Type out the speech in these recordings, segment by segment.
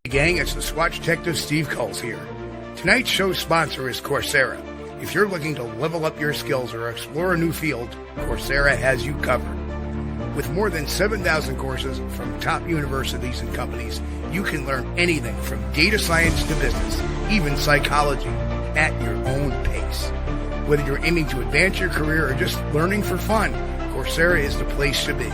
Hey gang, it's the Squatch Detective Steve Kulls here. Tonight's show sponsor is Coursera. If you're looking to level up your skills or explore a new field, Coursera has you covered. With more than 7,000 courses from top universities and companies, you can learn anything from data science to business, even psychology, at your own pace. Whether you're aiming to advance your career or just learning for fun, Coursera is the place to be.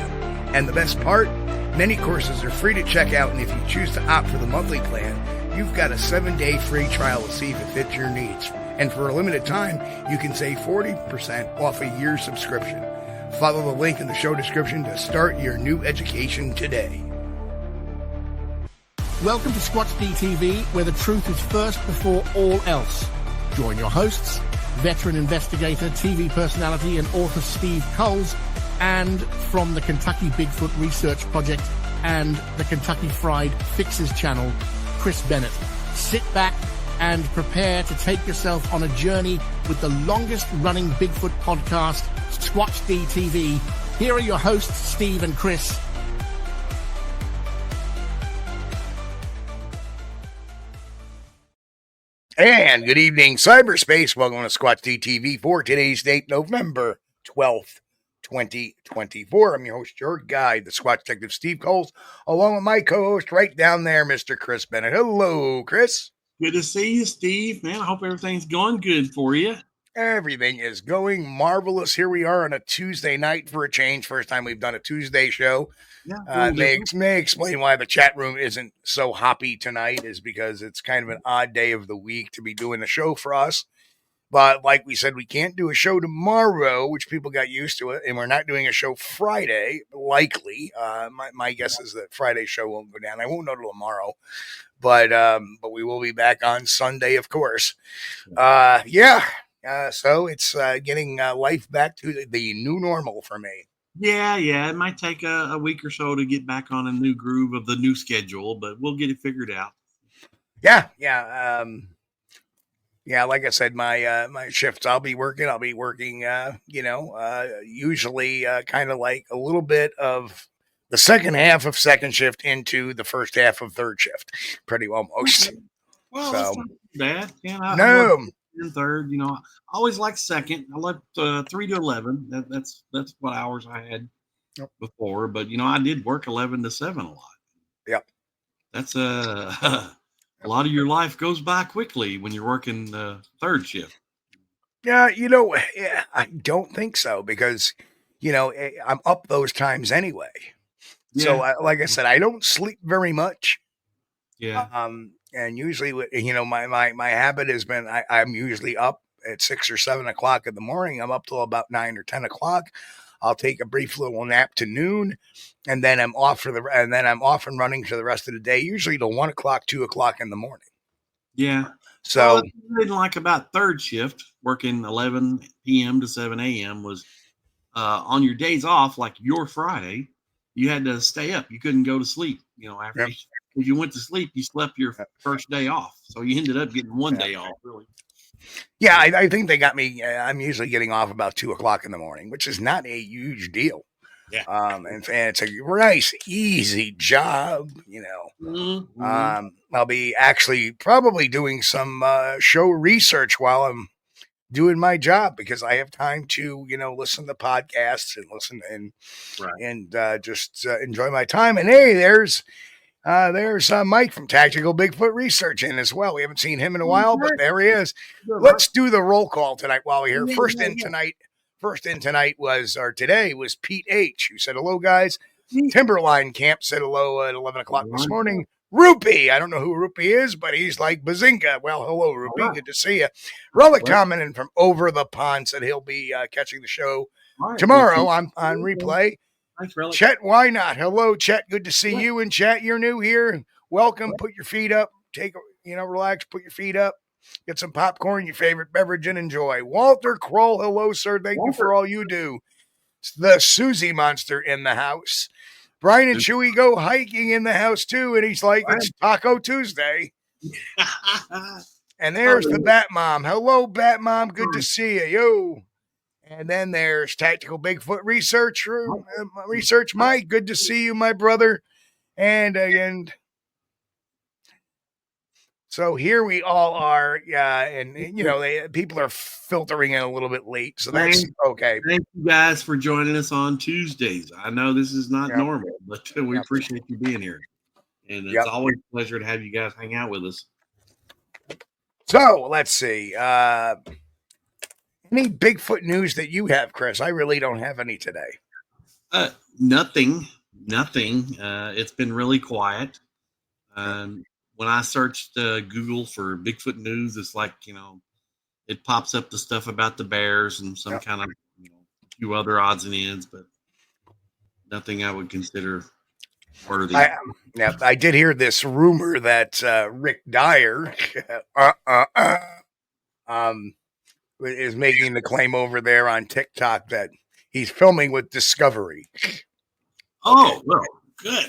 And the best part? Many courses are free to check out, and if you choose to opt for the monthly plan, you've got a 7-day free trial to see if it fits your needs. And for a limited time, you can save 40% off a year's subscription. Follow the link in the show description to start your new education today. Welcome to Squatch-D where the truth is first before all else. Join your hosts, veteran investigator, TV personality, and author Steve Kulls, and from the Kentucky Bigfoot Research Project and the Kentucky Fried Fixes channel, Chris Bennett. Sit back and prepare to take yourself on a journey with the longest-running Bigfoot podcast, Squatch-D. Here are your hosts, Steve and Chris. And good evening, cyberspace. Welcome to Squatch-D for today's date, November 12th. 2024. I'm your host, your guide, the Squatch Detective Steve Kulls, along with my co-host right down there, Mr. Chris Bennett. Hello, Chris. Good to see you, Steve. Man, I hope everything's going good for you. Everything is going marvelous. Here we are on a Tuesday night for a change. First time we've done a Tuesday show. Yeah, may explain why the chat room isn't so hoppy tonight, is because it's kind of an odd day of the week to be doing a show for us. But like we said, we can't do a show tomorrow, which people got used to it, and we're not doing a show Friday, likely. My guess is that Friday's show won't go down. I won't know till tomorrow, but we will be back on Sunday, of course. So it's getting life back to the new normal for me. Yeah. It might take a week or so to get back on a new groove of the new schedule, but we'll get it figured out. Yeah. Yeah, like I said, my shifts I'll be working, usually kind of like a little bit of the second half of second shift into the first half of third shift, pretty almost. Okay. Well, So, that's not bad. I no, in third, I always like second. I left 3 to 11. That's what hours I had before, but I did work 11 to 7 a lot. Yep. That's a lot of your life goes by quickly when you're working third shift. Yeah, I don't think so because, I'm up those times anyway. Yeah. So, like I said, I don't sleep very much. Yeah. And usually, my habit has been I'm usually up at 6 or 7 o'clock in the morning. I'm up till about 9 or 10 o'clock. I'll take a brief little nap to noon, and then I'm off and running for the rest of the day, usually till 1 o'clock, 2 o'clock in the morning. Yeah. So what I didn't like about third shift, working 11 p.m. to 7 a.m. was on your days off, like your Friday, you had to stay up. You couldn't go to sleep. After if you went to sleep, you slept your first day off. So you ended up getting one day off, really. Yeah, I think they got me. I'm usually getting off about 2 o'clock in the morning, which is not a huge deal. Yeah. And it's a nice, easy job, Mm-hmm. I'll be actually probably doing some show research while I'm doing my job because I have time to, listen to podcasts and listen and just enjoy my time. And hey, there's Mike from Tactical Bigfoot Research in as well. We haven't seen him in a while, but there he is. Let's do the roll call tonight while we're here. First in tonight today was Pete H, who said hello, guys. Timberline Camp said hello at 11 o'clock this morning. Rupee, I don't know who Rupee is, but he's like Bazinga. Well, hello, Rupee. Good to see you. Relic commenting from over the pond said he'll be catching the show tomorrow on replay. Thanks, Relic. Chet, why not? Hello, Chet. Good to see you. And Chet, you're new here. Welcome. Put your feet up. Relax. Put your feet up. Get some popcorn, your favorite beverage, and enjoy. Walter Kroll, hello, sir. Thank you for all you do. It's the Susie Monster in the house. Brian and Chewy go hiking in the house, too, and he's like, it's Taco Tuesday. And there's the Bat Mom. Hello, Bat Mom. Good to see you. Yo. And then there's Tactical Bigfoot Research Mike. Good to see you, my brother. And again, So here we all are, and people are filtering in a little bit late, so that's okay. Thank you guys for joining us on Tuesdays. I know this is not Yep. normal, but we Yep. appreciate you being here. And it's Yep. always a pleasure to have you guys hang out with us. So let's see. Any Bigfoot news that you have, Chris? I really don't have any today. Nothing. It's been really quiet. When I searched Google for Bigfoot news, it's like, it pops up the stuff about the bears and some kind of, few other odds and ends, but nothing I would consider worthy. I did hear this rumor that Rick Dyer is making the claim over there on TikTok that he's filming with Discovery. Oh, well, good.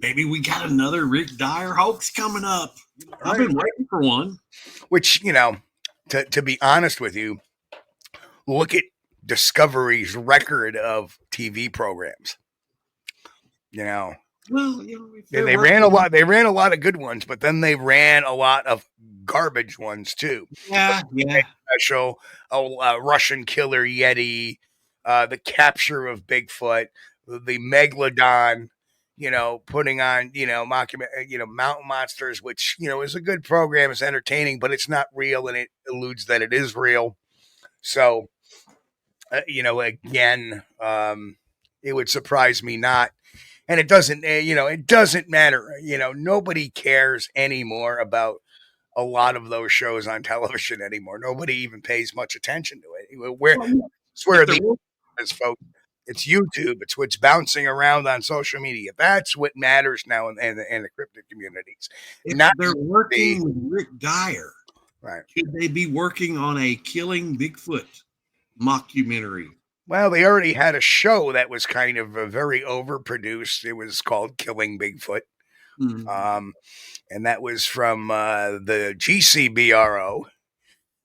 Maybe we got another Rick Dyer hoax coming up. I've been waiting for one. Which, to be honest with you, look at Discovery's record of TV programs. Well, they ran a lot. They ran a lot of good ones, but then they ran a lot of garbage ones too. Yeah. Special, Russian killer Yeti, the capture of Bigfoot, the Megalodon. Putting on Mountain Monsters, which is a good program. It's entertaining, but it's not real, and it alludes that it is real. So, again, it would surprise me not. And it doesn't, it doesn't matter. Nobody cares anymore about a lot of those shows on television anymore. Nobody even pays much attention to it. It's where folks. It's YouTube. It's what's bouncing around on social media. That's what matters now in the cryptid communities. They're working with Rick Dyer. Right. Should they be working on a Killing Bigfoot mockumentary? Well, they already had a show that was kind of very overproduced. It was called Killing Bigfoot. Mm-hmm. And that was from the GCBRO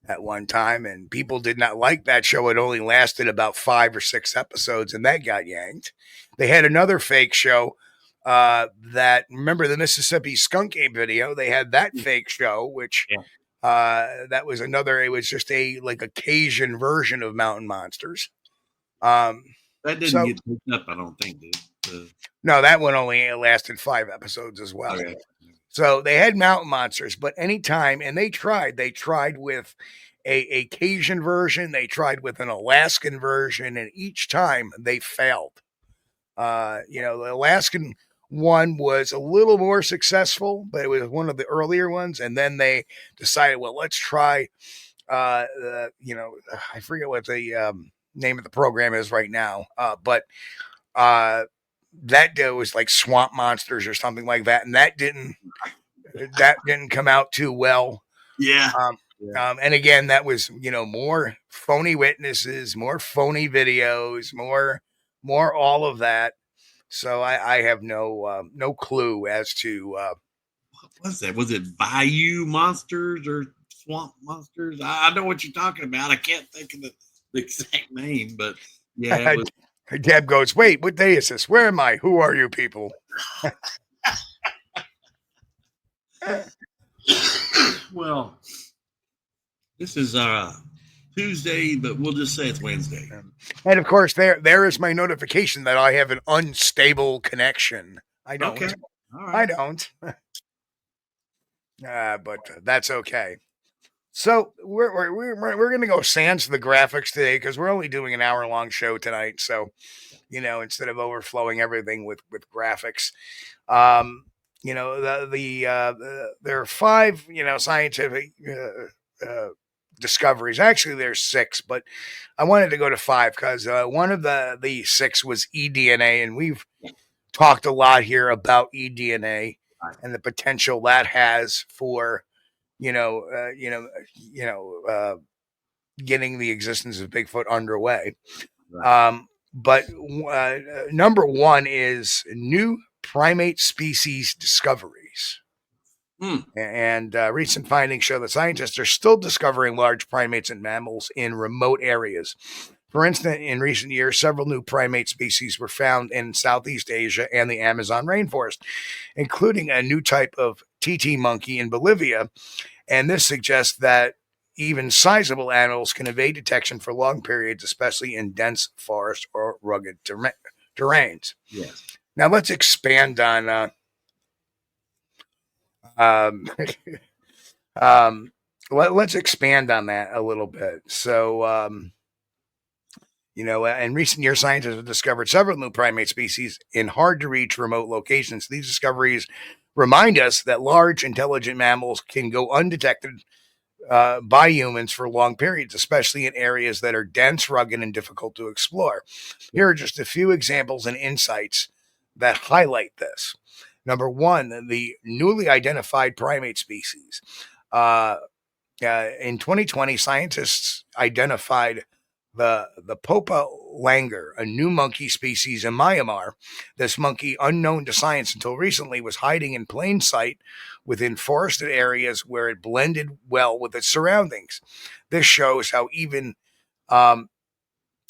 at one time. And people did not like that show. It only lasted about 5 or 6 episodes, and that got yanked. They had another fake show that, remember the Mississippi Skunk Ape video? They had that fake show, which that was another, it was just a Cajun version of Mountain Monsters. That didn't get picked up, I don't think, dude. No, that one only lasted 5 episodes as well. Okay. So they had Mountain Monsters, but anytime, and they tried with a Cajun version, they tried with an Alaskan version, and each time they failed. The Alaskan one was a little more successful, but it was one of the earlier ones, and then they decided, well, let's try, I forget what the name of the program is right now, but that was like Swamp Monsters or something like that, and that didn't come out too well. Yeah. And again, that was more phony witnesses, more phony videos, more all of that. So I have no clue as to what was that? Was it Bayou Monsters or Swamp Monsters? I know what you're talking about. I can't think of the exact name, but yeah. It was... Deb goes, wait, what day is this? Where am I? Who are you people? Well, this is Tuesday, but we'll just say it's Wednesday. And of course, there is my notification that I have an unstable connection. I don't. Okay. All right. I don't. But that's okay. So we're going to go sans the graphics today because we're only doing an hour-long show tonight. So, instead of overflowing everything with graphics, there are 5, scientific discoveries. Actually, there's 6, but I wanted to go to 5 because one of the 6 was eDNA, and we've talked a lot here about eDNA and the potential that has for getting the existence of Bigfoot underway. Right. But number 1 is new primate species discoveries. And recent findings show that scientists are still discovering large primates and mammals in remote areas. For instance, in recent years, several new primate species were found in Southeast Asia and the Amazon rainforest, including a new type of TT monkey in Bolivia. And this suggests that even sizable animals can evade detection for long periods, especially in dense forest or rugged terrains. Yes. Now let's expand on let's expand on that a little bit. So, in recent years, scientists have discovered several new primate species in hard-to-reach remote locations. These discoveries remind us that large, intelligent mammals can go undetected by humans for long periods, especially in areas that are dense, rugged, and difficult to explore. Here are just a few examples and insights that highlight this. Number one, the newly identified primate species. In 2020, scientists identified the Popa langur, a new monkey species in Myanmar. This monkey, unknown to science until recently, was hiding in plain sight within forested areas where it blended well with its surroundings. This shows how even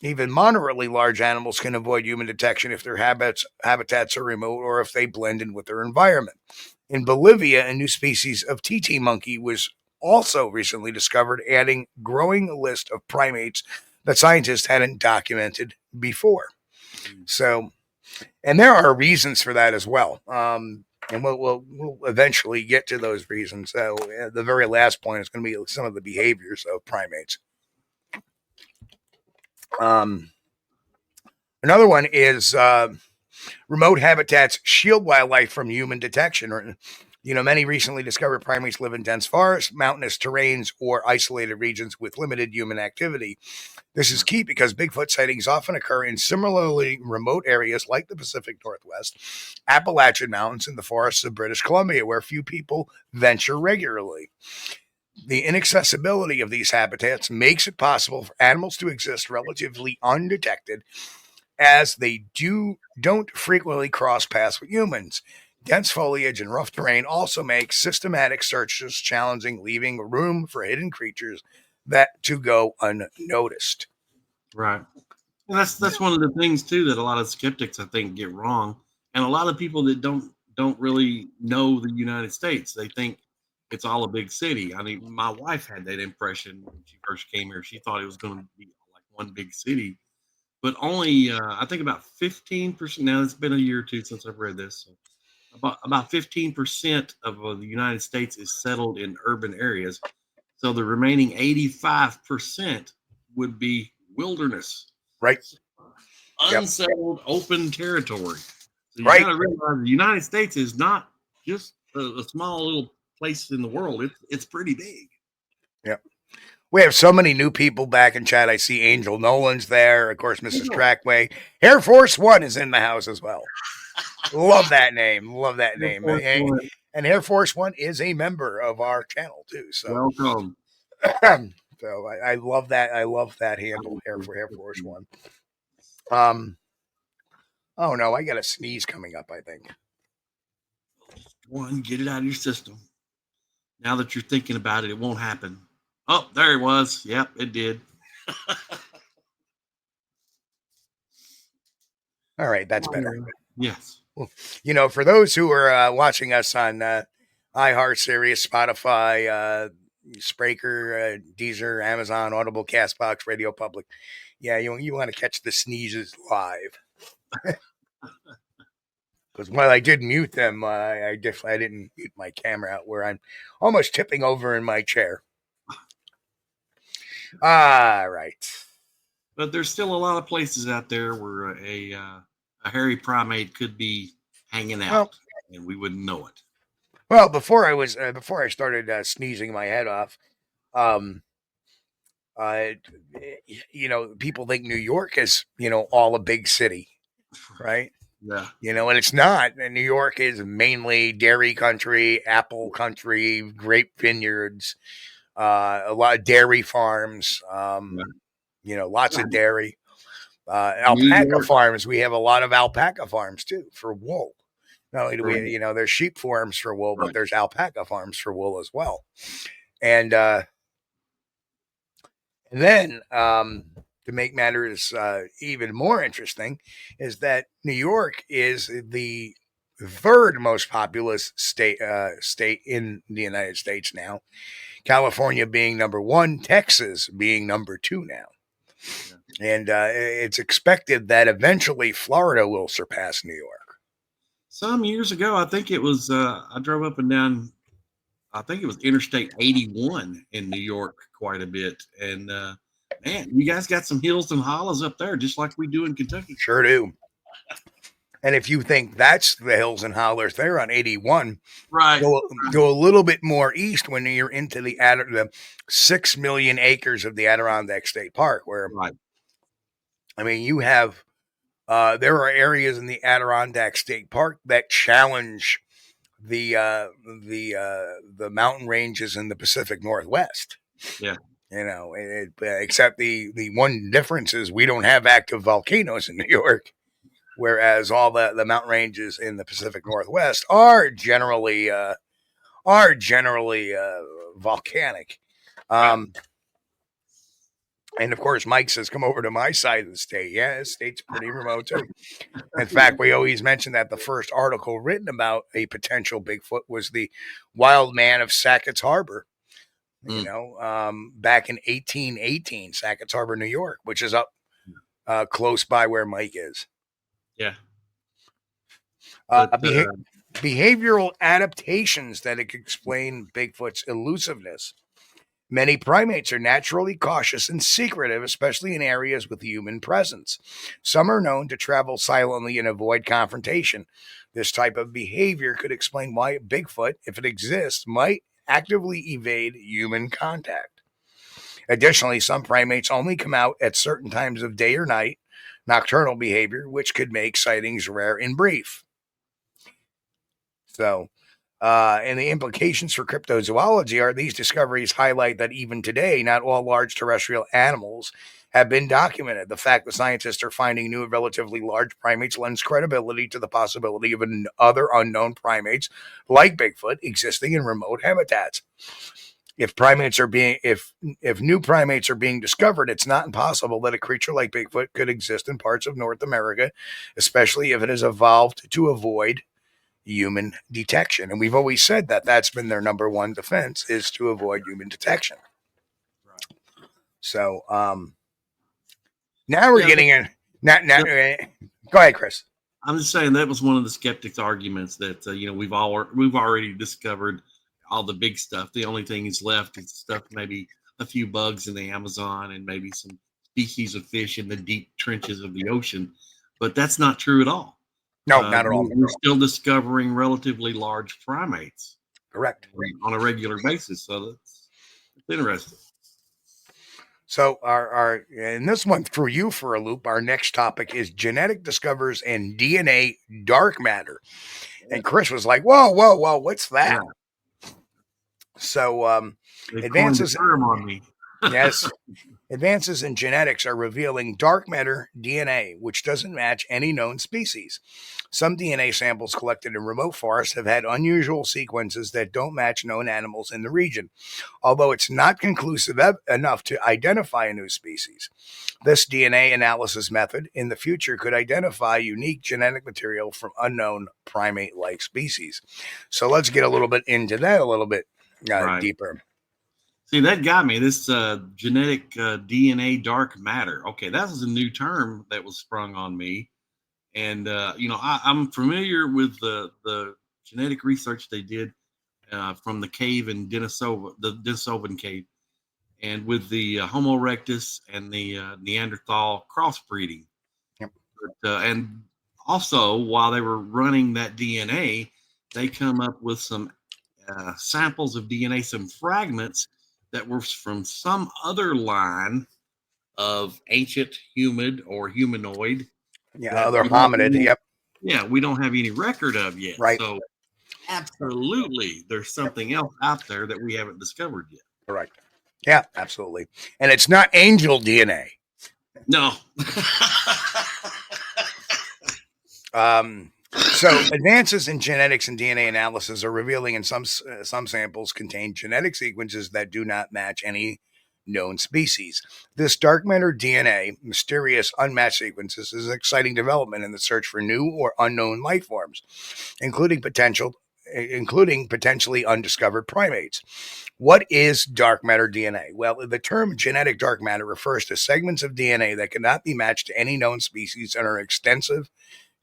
moderately large animals can avoid human detection if their habitats are remote or if they blend in with their environment. In Bolivia, a new species of TT monkey was also recently discovered, adding growing list of primates that scientists hadn't documented before. So, and there are reasons for that as well. And we'll eventually get to those reasons. So the very last point is going to be some of the behaviors of primates. Another one is remote habitats shield wildlife from human detection. Many recently discovered primates live in dense forests, mountainous terrains, or isolated regions with limited human activity. This is key because Bigfoot sightings often occur in similarly remote areas like the Pacific Northwest, Appalachian Mountains, and the forests of British Columbia, where few people venture regularly. The inaccessibility of these habitats makes it possible for animals to exist relatively undetected, as they don't frequently cross paths with humans. Dense foliage and rough terrain also make systematic searches challenging, leaving room for hidden creatures to go unnoticed. Right. And that's one of the things too that a lot of skeptics, I think, get wrong. And a lot of people that don't really know the United States, they think it's all a big city. I mean, my wife had that impression when she first came here. She thought it was going to be like one big city, but only I think about 15%. Now it's been a year or two since I've read this. So about 15% of the United States is settled in urban areas. So the remaining 85% would be wilderness. Right. Unsettled, open territory. So you Right. got to realize the United States is not just a small little place in the world. It's pretty big. Yep. We have so many new people back in chat. I see Angel Nolan's there. Of course, Mrs. Trackway. Air Force One is in the house as well. Love that name. Love that name. And Air Force One is a member of our channel too. So welcome. So I love that. I love that handle, Air Force One. Oh no, I got a sneeze coming up, I think. Go on, get it out of your system. Now that you're thinking about it, it won't happen. Oh, there it was. Yep, it did. All right, that's better. Yes. Well, for those who are watching us on iHeart, Sirius, Spotify, Spreaker, Deezer, Amazon, Audible, Castbox, Radio Public, yeah, you want to catch the sneezes live. Because while I did mute them, I didn't mute my camera out where I'm almost tipping over in my chair. All right. But there's still a lot of places out there where a hairy primate could be hanging out, and we wouldn't know it. Well, before I started sneezing my head off, people think New York is, all a big city, right? Yeah. And it's not. New York is mainly dairy country, apple country, grape vineyards, a lot of dairy farms, lots of dairy. Alpaca farms. We have a lot of alpaca farms too for wool. Not only do we, there's sheep farms for wool, but there's alpaca farms for wool as well. And then to make matters even more interesting, is that New York is the third most populous state in the United States now. California being number one, Texas being number two now. Yeah. And it's expected that eventually Florida will surpass New York. Some years ago, I think it was, I drove up and down, I think it was Interstate 81 in New York quite a bit. And man, you guys got some hills and hollows up there, just like we do in Kentucky. Sure do. And if you think that's the hills and hollers there on 81, right, go a little bit more east when you're into the 6 million acres of the Adirondack State Park, where, right. I mean, you have, there are areas in the Adirondack State Park that challenge the mountain ranges in the Pacific Northwest. Yeah. You know, except the one difference is we don't have active volcanoes in New York. Whereas all the mountain ranges in the Pacific Northwest are generally volcanic. And of course, Mike says, come over to my side of the state. Yeah, the state's pretty remote too. In fact, we always mention that the first article written about a potential Bigfoot was the Wild Man of Sackett's Harbor. You know, back in 1818, Sackett's Harbor, New York, which is up close by where Mike is. Yeah. Behavioral adaptations that explain Bigfoot's elusiveness. Many primates are naturally cautious and secretive, especially in areas with human presence. Some are known to travel silently and avoid confrontation. This type of behavior could explain why Bigfoot, if it exists, might actively evade human contact. Additionally, some primates only come out at certain times of day or night, nocturnal behavior, which could make sightings rare and brief. So, and the implications for cryptozoology are these discoveries highlight that even today, not all large terrestrial animals have been documented. The fact that scientists are finding new relatively large primates lends credibility to the possibility of other unknown primates like Bigfoot existing in remote habitats. If new primates are being discovered, it's not impossible that a creature like Bigfoot could exist in parts of North America, especially if it has evolved to avoid human detection. And we've always said that that's been their number one defense, is to avoid human detection. Right. So now we're getting in. Go ahead, Chris. I'm just saying that was one of the skeptics' arguments that we've already discovered all the big stuff. The only thing is left is stuff, maybe a few bugs in the Amazon and maybe some species of fish in the deep trenches of the ocean. But that's not true at all. No, not at all. We're still discovering relatively large primates. Correct. On a regular basis. So that's interesting. So and this one threw you for a loop. Our next topic is genetic discoveries and DNA dark matter. And Chris was like, whoa, what's that? Yeah. So advances on me. Yes. Advances in genetics are revealing dark matter DNA, which doesn't match any known species. Some DNA samples collected in remote forests have had unusual sequences that don't match known animals in the region, although it's not conclusive enough to identify a new species. This DNA analysis method in the future could identify unique genetic material from unknown primate-like species. So let's get a little bit into that a little bit deeper. See, that got me. This genetic DNA dark matter. Okay, that was a new term that was sprung on me. And, I'm familiar with the genetic research they did from the cave in Denisova, the Denisovan cave, and with the Homo erectus and the Neanderthal crossbreeding. Yep. But, and also, while they were running that DNA, they come up with some samples of DNA, some fragments that were from some other line of ancient human or humanoid. Yeah, other hominid. Yep. Yeah, we don't have any record of yet. Right. So absolutely, there's something else out there that we haven't discovered yet. Correct. Yeah, absolutely. And it's not angel DNA. No. So advances in genetics and DNA analysis are revealing in some samples contain genetic sequences that do not match any known species. This dark matter DNA, mysterious unmatched sequences, is an exciting development in the search for new or unknown life forms, including potentially undiscovered primates. What is dark matter DNA? Well, the term genetic dark matter refers to segments of DNA that cannot be matched to any known species and are extensive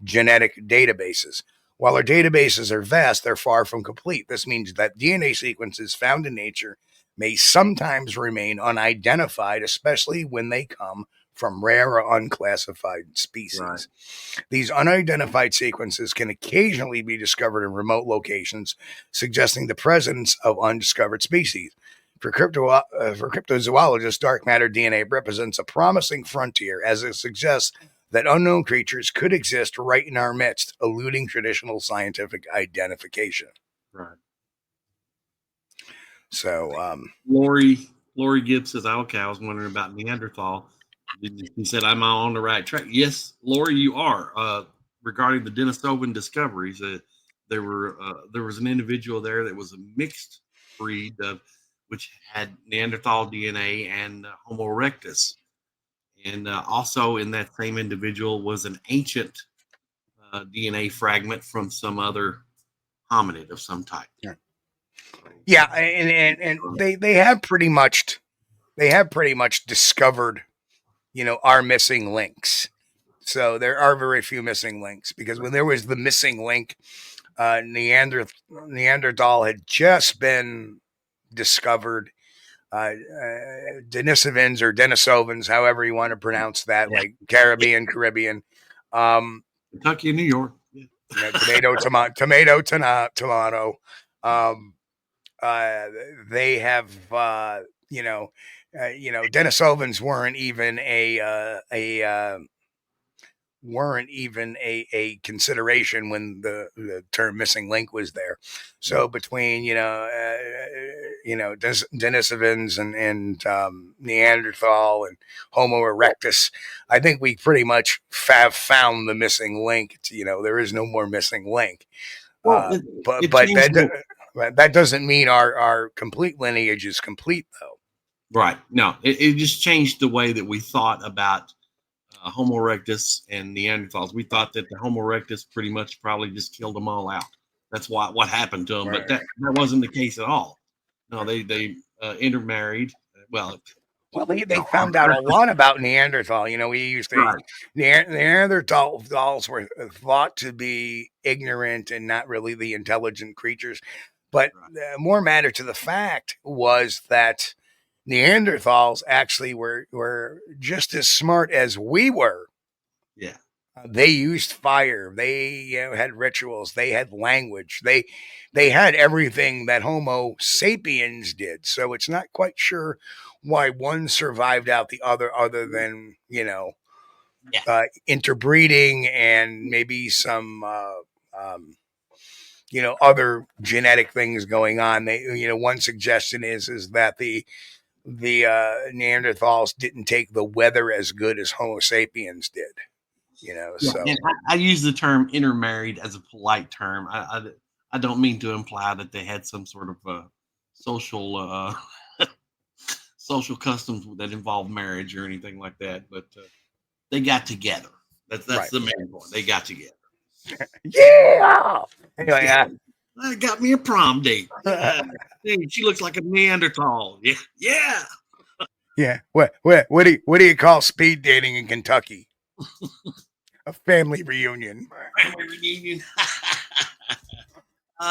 genetic databases. While our databases are vast, they're far from complete. This means that DNA sequences found in nature may sometimes remain unidentified, especially when they come from rare or unclassified species. Right. These unidentified sequences can occasionally be discovered in remote locations, suggesting the presence of undiscovered species. For cryptozoologists, dark matter DNA represents a promising frontier, as it suggests that unknown creatures could exist right in our midst, eluding traditional scientific identification. Right. So, Lori Gibbs says, "Okay, I was wondering about Neanderthal." He said, "I'm on the right track." Yes, Lori, you are. Regarding the Denisovan discoveries, there was an individual there that was a mixed breed which had Neanderthal DNA and Homo erectus, and also in that same individual was an ancient DNA fragment from some other hominid of some type. Yeah, and they have pretty much discovered, our missing links. So there are very few missing links, because when there was the missing link, Neanderthal had just been discovered. Denisovans or Denisovans, however you want to pronounce that, like Caribbean. Kentucky and New York. Tomato. They have, Denisovans weren't even a consideration when the term missing link was there. So between Denisovans and Neanderthal and Homo erectus, I think we pretty much have found the missing link. There is no more missing link. Well, but that doesn't mean our complete lineage is complete, though. Right. No, it just changed the way that we thought about Homo erectus and Neanderthals. We thought that the Homo erectus pretty much probably just killed them all out. That's what happened to them. Right. But that wasn't the case at all. No, they intermarried. Well, they found out a lot about Neanderthal. We used to right. Neanderthals were thought to be ignorant and not really the intelligent creatures. But more matter to the fact was that Neanderthals actually were just as smart as we were. Yeah. They used fire. They had rituals. They had language. They had everything that Homo sapiens did. So it's not quite sure why one survived out the other than, interbreeding and maybe some, other genetic things going on. One suggestion is that the Neanderthals didn't take the weather as good as Homo sapiens did. So and I use the term intermarried as a polite term. I don't mean to imply that they had some sort of social social customs that involve marriage or anything like that, but they got together. That's right. The main point. They got together. Yeah. Anyway, I got me a prom date. Dude, she looks like a Neanderthal. Yeah. Yeah. What do you call speed dating in Kentucky? A family reunion. Family reunion.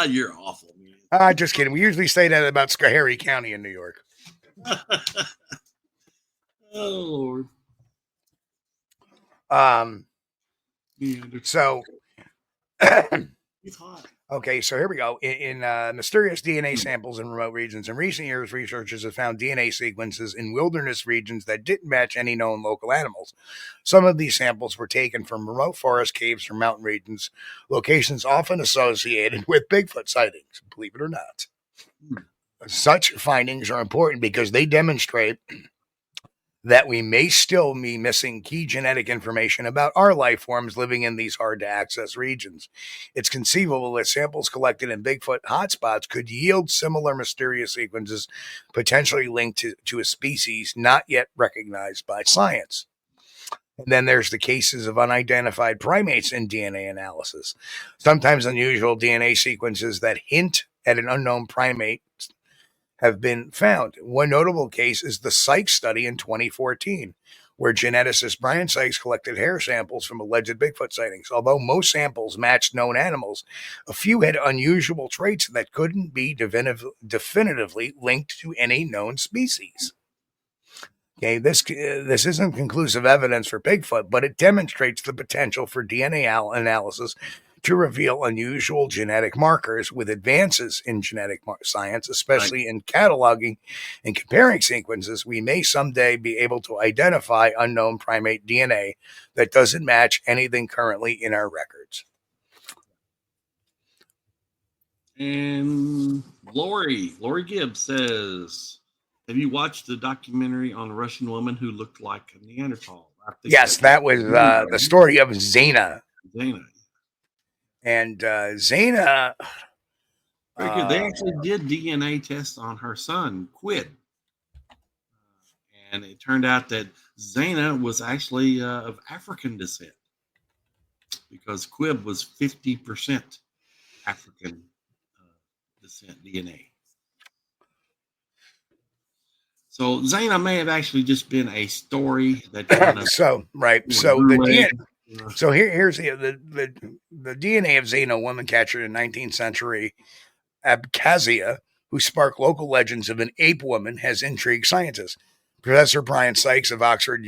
You're awful, man. Just kidding. We usually say that about Schoharie County in New York. Oh Lord. So it's hot. Okay, so here we go. In mysterious DNA samples in remote regions, in recent years, researchers have found DNA sequences in wilderness regions that didn't match any known local animals. Some of these samples were taken from remote forest caves or mountain regions, locations often associated with Bigfoot sightings, believe it or not. Such findings are important because they demonstrate that we may still be missing key genetic information about our life forms living in these hard-to-access regions. It's conceivable that samples collected in Bigfoot hotspots could yield similar mysterious sequences potentially linked to a species not yet recognized by science. And then there's the cases of unidentified primates in DNA analysis. Sometimes unusual DNA sequences that hint at an unknown primate have been found. One notable case is the Sykes study in 2014, where geneticist Brian Sykes collected hair samples from alleged Bigfoot sightings. Although most samples matched known animals, a few had unusual traits that couldn't be definitively linked to any known species. Okay, this isn't conclusive evidence for Bigfoot, but it demonstrates the potential for DNA analysis to reveal unusual genetic markers. With advances in genetic science, especially in cataloging and comparing sequences, we may someday be able to identify unknown primate DNA that doesn't match anything currently in our records. And Lori Gibbs says, have you watched the documentary on a Russian woman who looked like a Neanderthal? Yes, that was the story of Zena. And Zena... Very good. They actually did DNA tests on her son, Quid. And it turned out that Zena was actually of African descent, because Quib was 50% African descent DNA. So Zena may have actually just been a story that kind of so the DNA. So here's the DNA of Zena, a woman captured in 19th century Abkhazia, who sparked local legends of an ape woman, has intrigued scientists. Professor Brian Sykes of Oxford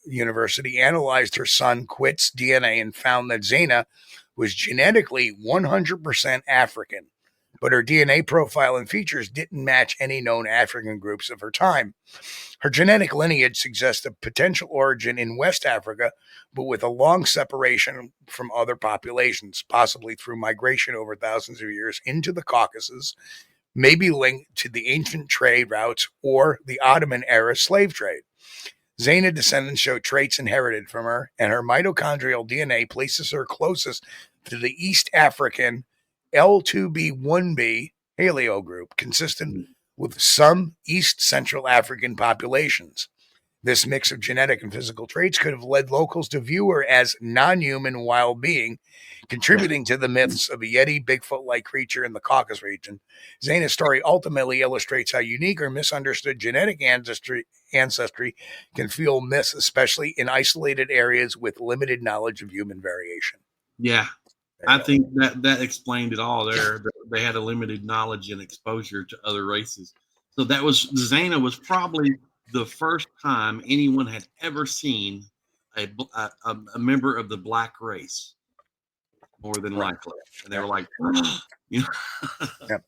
University analyzed her son Quit's DNA and found that Zena was genetically 100% African, but her DNA profile and features didn't match any known African groups of her time. Her genetic lineage suggests a potential origin in West Africa, but with a long separation from other populations, possibly through migration over thousands of years into the Caucasus, maybe linked to the ancient trade routes or the Ottoman-era slave trade. Zena descendants show traits inherited from her, and her mitochondrial DNA places her closest to the East African L2B1b haplogroup, consistent with some East Central African populations. This mix of genetic and physical traits could have led locals to view her as non-human wild being, contributing to the myths of a Yeti Bigfoot-like creature in the Caucasus region. Zena's story ultimately illustrates how unique or misunderstood genetic ancestry can fuel myths, especially in isolated areas with limited knowledge of human variation. Yeah, I think that explained it all there. They had a limited knowledge and exposure to other races. So Zena was probably the first time anyone had ever seen a member of the black race, more than likely. And they were like, you know. Yeah.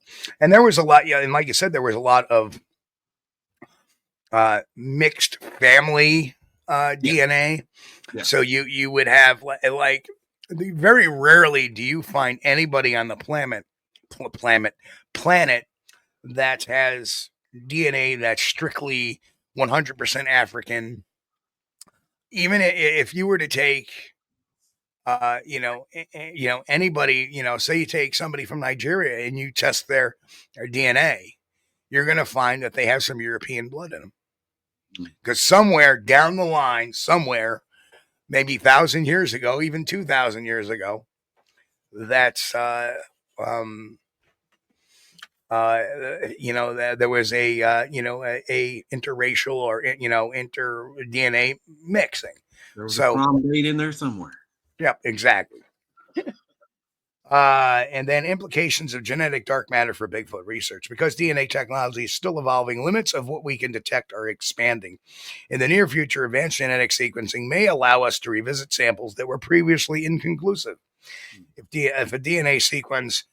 And there was a lot, and like you said, there was a lot of mixed family DNA. Yeah. So you would have like very rarely do you find anybody on the planet that has DNA that's strictly 100% African. Even if you were to take, anybody, say you take somebody from Nigeria and you test their DNA, you're going to find that they have some European blood in them. Because somewhere down the line, maybe 1,000 years ago, even 2,000 years ago, that's there was a interracial or inter DNA mixing. There was a prom date in there somewhere. Yeah, exactly. And then implications of genetic dark matter for Bigfoot research. Because DNA technology is still evolving, limits of what we can detect are expanding. In the near future, advanced genetic sequencing may allow us to revisit samples that were previously inconclusive. If a DNA sequence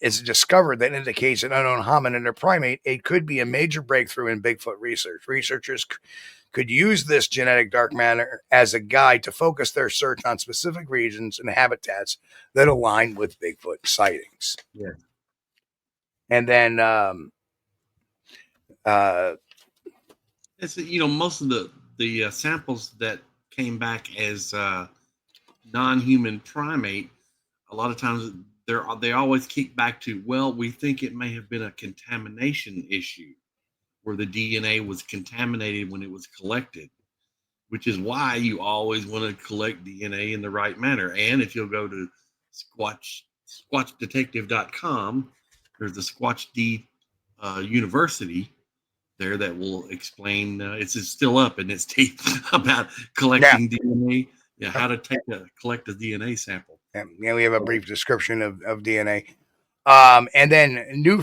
is discovered that indicates an unknown hominid or primate, it could be a major breakthrough in Bigfoot research. Researchers could use this genetic dark matter as a guide to focus their search on specific regions and habitats that align with Bigfoot sightings. Yeah. And then It's most of the samples that came back as non-human primate, a lot of times they always kick back to, well, we think it may have been a contamination issue where the DNA was contaminated when it was collected, which is why you always want to collect DNA in the right manner. And if you'll go to squatchdetective.com, there's the Squatch-D University there that will explain. It's still up in its teeth about collecting DNA. Yeah, how to collect a DNA sample. Yeah, we have a brief description of DNA, and then new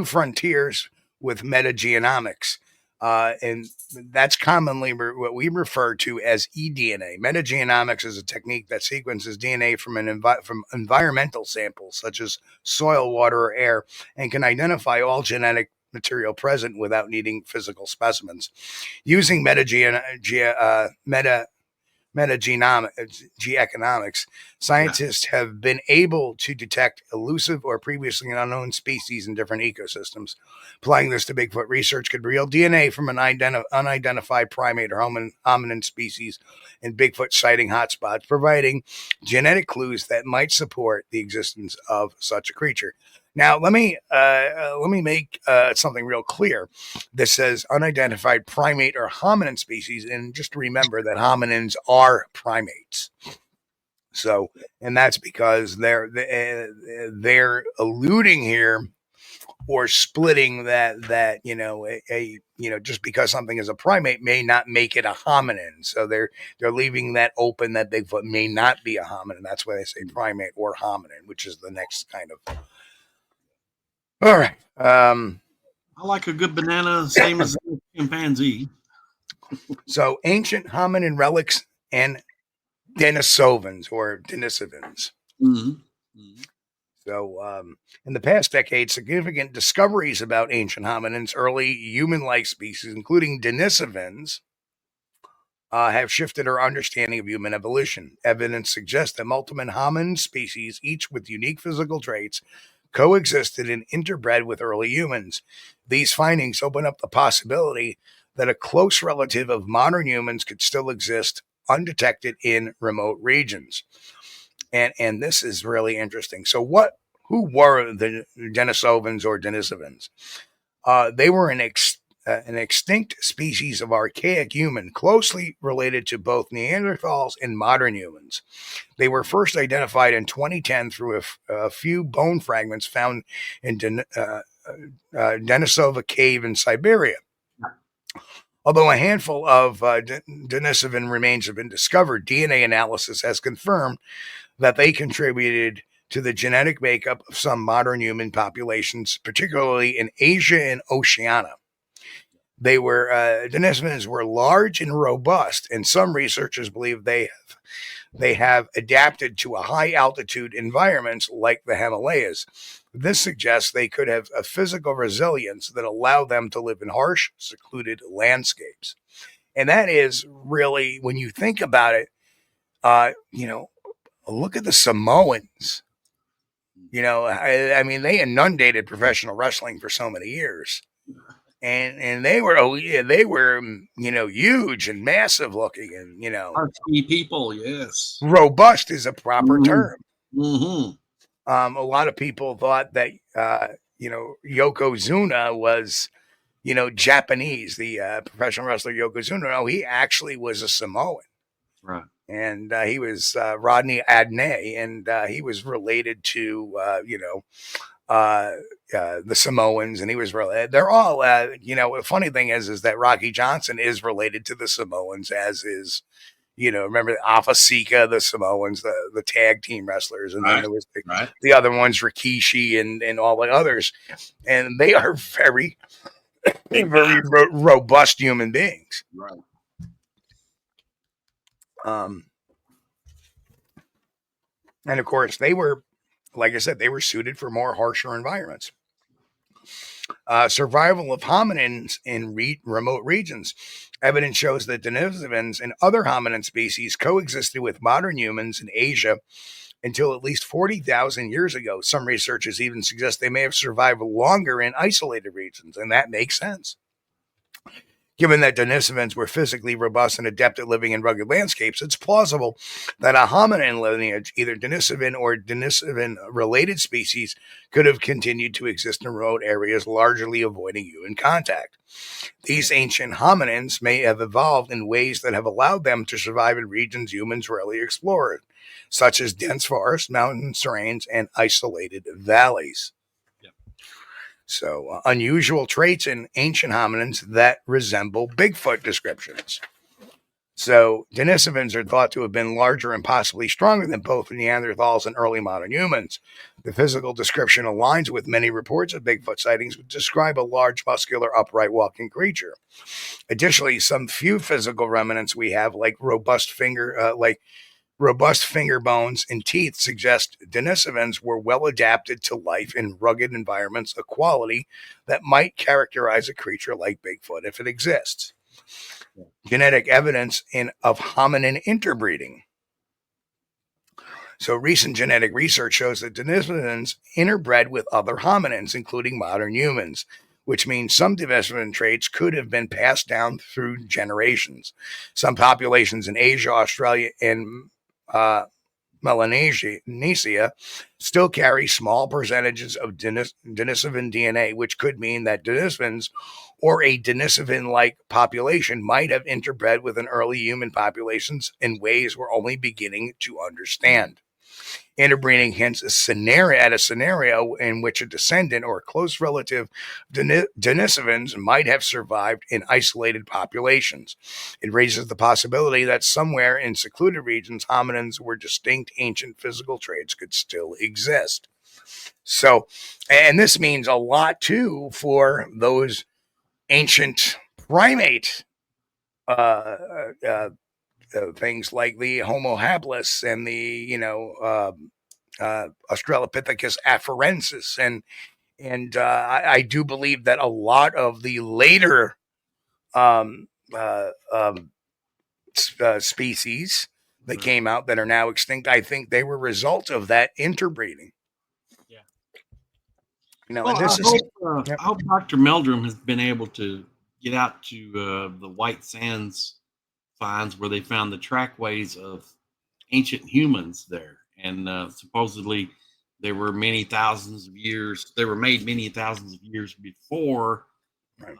frontiers with metagenomics, and that's commonly what we refer to as eDNA. Metagenomics is a technique that sequences DNA from from environmental samples such as soil, water, or air, and can identify all genetic material present without needing physical specimens. Using metagenomics, scientists have been able to detect elusive or previously unknown species in different ecosystems. Applying this to Bigfoot research could reveal DNA from an unidentified primate or hominin species in Bigfoot sighting hotspots, providing genetic clues that might support the existence of such a creature. Now, let me make something real clear. This says unidentified primate or hominin species, and just remember that hominins are primates. So, and that's because they're alluding here or splitting that just because something is a primate may not make it a hominin. So they're leaving that open that Bigfoot may not be a hominin. That's why they say primate or hominin, which is the next kind of. All right. I like a good banana, same as a chimpanzee. So ancient hominin relics and Denisovans or Denisovans. Mm-hmm. Mm-hmm. So in the past decade, significant discoveries about ancient hominins, early human-like species, including Denisovans, have shifted our understanding of human evolution. Evidence suggests that multiple hominin species, each with unique physical traits, coexisted and interbred with early humans. These findings open up the possibility that a close relative of modern humans could still exist undetected in remote regions. And this is really interesting. So who were the Denisovans or Denisovans? They were an extinct species of archaic human, closely related to both Neanderthals and modern humans. They were first identified in 2010 through a few bone fragments found in Denisova Cave in Siberia. Although a handful of Denisovan remains have been discovered, DNA analysis has confirmed that they contributed to the genetic makeup of some modern human populations, particularly in Asia and Oceania. They were Denisovans were large and robust, and some researchers believe they have adapted to a high altitude environments like the Himalayas. This suggests they could have a physical resilience that allowed them to live in harsh, secluded landscapes. And that is really, when you think about it, look at the Samoans. I mean, they inundated professional wrestling for so many years. And they were huge and massive looking, and Husky people, yes. Robust is a proper term. Mm-hmm. A lot of people thought that Yokozuna was Japanese, the professional wrestler Yokozuna. No, he actually was a Samoan, right? And he was Rodney Adney, and he was related to the Samoans, and he was related. They're all, the funny thing is that Rocky Johnson is related to the Samoans, as is, remember Alpha Sika, the Samoans, the tag team wrestlers, and then there was the other ones, Rikishi and all the others, and they are very, very robust human beings. Right. And of course, they were, like I said, they were suited for more harsher environments. Survival of hominins in remote regions. Evidence shows that Denisovans and other hominin species coexisted with modern humans in Asia until at least 40,000 years ago. Some researchers even suggest they may have survived longer in isolated regions, and that makes sense. Given that denisovans were physically robust and adept at living in rugged landscapes, it's plausible that a hominin lineage, either denisovan or denisovan-related species, could have continued to exist in remote areas, largely avoiding human contact. These ancient hominins may have evolved in ways that have allowed them to survive in regions humans rarely explored, such as dense forests, mountain terrains, and isolated valleys. So, unusual traits in ancient hominins that resemble Bigfoot descriptions. So, denisovans are thought to have been larger and possibly stronger than both Neanderthals and early modern humans. The physical description aligns with many reports of Bigfoot sightings, which describe a large, muscular, upright walking creature. Additionally, some few physical remnants we have, like robust finger bones and teeth, suggest denisovans were well adapted to life in rugged environments, a quality that might characterize a creature like Bigfoot if it exists. Genetic evidence of hominin interbreeding. So recent genetic research shows that denisovans interbred with other hominins, including modern humans, which means some denisovan traits could have been passed down through generations. Some populations in Asia, Australia, and Melanesia still carry small percentages of denisovan DNA, which could mean that denisovans or a denisovan-like population might have interbred with an early human populations in ways we're only beginning to understand. Interbreeding hints at a scenario in which a descendant or a close relative of denisovans might have survived in isolated populations. It raises the possibility that somewhere in secluded regions, hominins where distinct ancient physical traits could still exist. So, and this means a lot too for those ancient primate things like the Homo habilis and the Australopithecus afarensis, and I do believe that a lot of the later species that came out that are now extinct, I think they were a result of that interbreeding. Yeah. Well, and I hope Dr. Meldrum has been able to get out to the White Sands finds where they found the trackways of ancient humans there, and supposedly they were many thousands of years. They were made many thousands of years before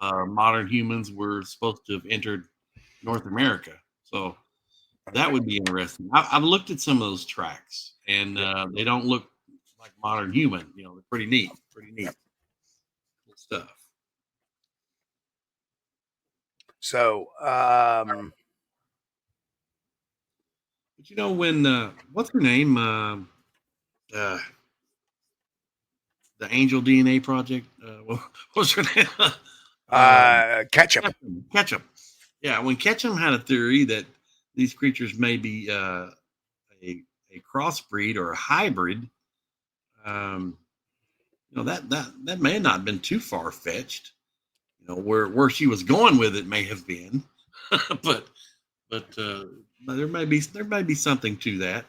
modern humans were supposed to have entered North America. So that would be interesting. I've looked at some of those tracks, and they don't look like modern human. They're pretty neat. Cool stuff. So, but when what's her name? The Angel DNA Project. What's her name? Ketchum. Ketchum. Yeah, when Ketchum had a theory that these creatures may be a crossbreed or a hybrid, that may not have been too far fetched. Where she was going with it may have been, but there may be something to that.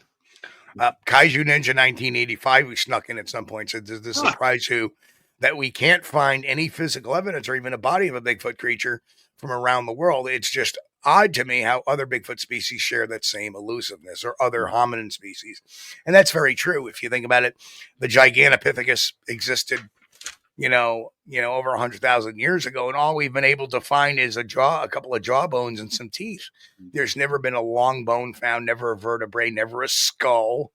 Kaiju Ninja 1985, who snuck in at some point, said, "Does this surprise you that we can't find any physical evidence or even a body of a Bigfoot creature from around the world? It's just odd to me how other Bigfoot species share that same elusiveness, or other hominin species." And that's very true. If you think about it, the Gigantopithecus existed, over 100,000 years ago, and all we've been able to find is a couple of jawbones and some teeth. There's never been a long bone found, never a vertebrae, never a skull,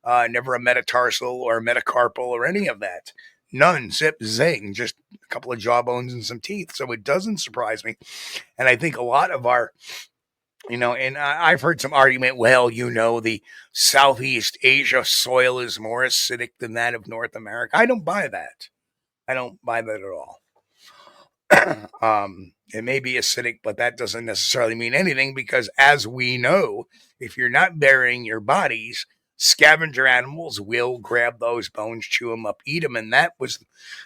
never a metatarsal or a metacarpal or any of that. None, zip, zing, just a couple of jawbones and some teeth. So it doesn't surprise me. And I think a lot of our, and I've heard some argument, the Southeast Asia soil is more acidic than that of North America. I don't buy that. I don't buy that at all. It may be acidic, but that doesn't necessarily mean anything, because as we know, if you're not burying your bodies, scavenger animals will grab those bones, chew them up, eat them. And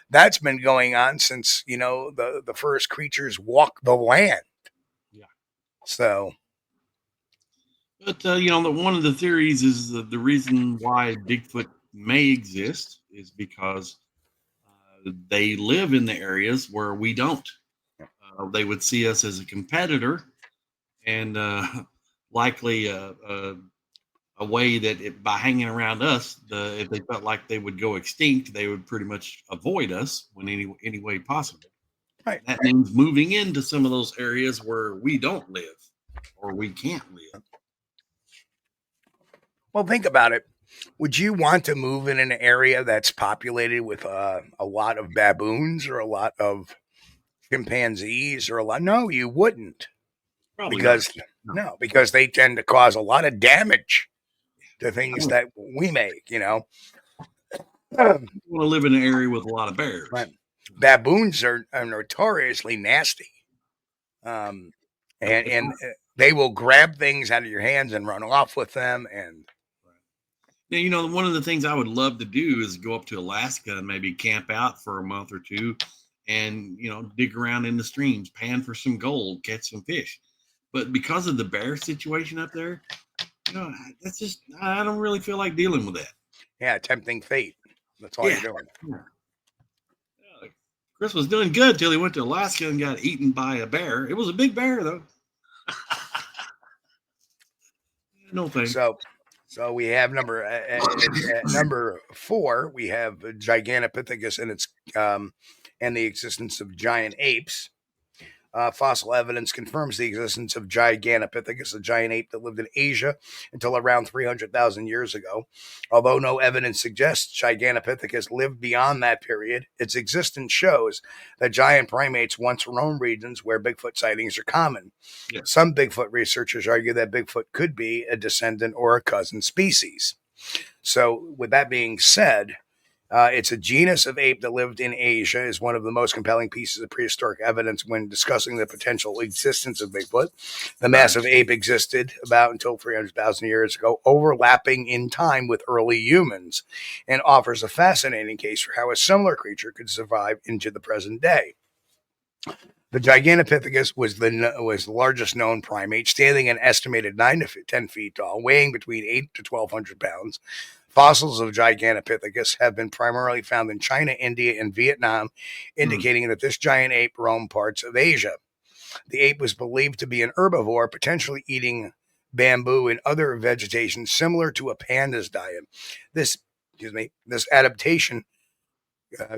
that's been going on since, the first creatures walked the land. Yeah. So. But, one of the theories is the reason why Bigfoot may exist is because they live in the areas where we don't. They would see us as a competitor, and likely a way that by hanging around us, if they felt like they would go extinct, they would pretty much avoid us when any way possible. Right. That means moving into some of those areas where we don't live or we can't live. Well, think about it. Would you want to move in an area that's populated with a lot of baboons or a lot of chimpanzees or a lot? No, you wouldn't. Probably Because not. because they tend to cause a lot of damage to things that we make, you know. You want to live in an area with a lot of bears. Right. Baboons are notoriously nasty. And they will grab things out of your hands and run off with them. And now, you know, one of the things I would love to do is go up to Alaska and maybe camp out for a month or two and, you know, dig around in the streams, pan for some gold, catch some fish. But because of the bear situation up there, you know, that's just, I don't really feel like dealing with that. Yeah, tempting fate. That's all you're doing. Yeah. Chris was doing good till he went to Alaska and got eaten by a bear. It was a big bear, though. No thanks. So we have number 4. We have Gigantopithecus and its and the existence of giant apes. Fossil evidence confirms the existence of Gigantopithecus, a giant ape that lived in Asia until around 300,000 years ago. Although no evidence suggests Gigantopithecus lived beyond that period, its existence shows that giant primates once roamed regions where Bigfoot sightings are common. Yeah. Some Bigfoot researchers argue that Bigfoot could be a descendant or a cousin species. So, with that being said, it's a genus of ape that lived in Asia, is one of the most compelling pieces of prehistoric evidence when discussing the potential existence of Bigfoot. The massive ape existed about until 300,000 years ago, overlapping in time with early humans, and offers a fascinating case for how a similar creature could survive into the present day. The Gigantopithecus was the largest known primate, standing an estimated 9 to 10 feet tall, weighing between 8 to 1,200 pounds. Fossils of Gigantopithecus have been primarily found in China, India, and Vietnam, indicating that this giant ape roamed parts of Asia. The ape was believed to be an herbivore, potentially eating bamboo and other vegetation similar to a panda's diet. This adaptation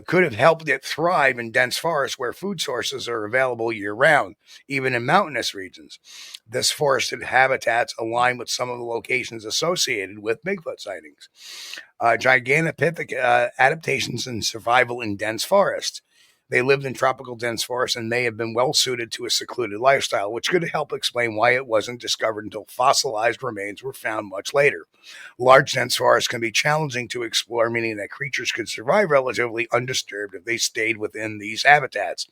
could have helped it thrive in dense forests where food sources are available year-round, even in mountainous regions. This forested habitats align with some of the locations associated with Bigfoot sightings. Gigantopithecus adaptations and survival in dense forests. They lived in tropical dense forests and may have been well suited to a secluded lifestyle, which could help explain why it wasn't discovered until fossilized remains were found much later. Large dense forests can be challenging to explore, meaning that creatures could survive relatively undisturbed if they stayed within these habitats.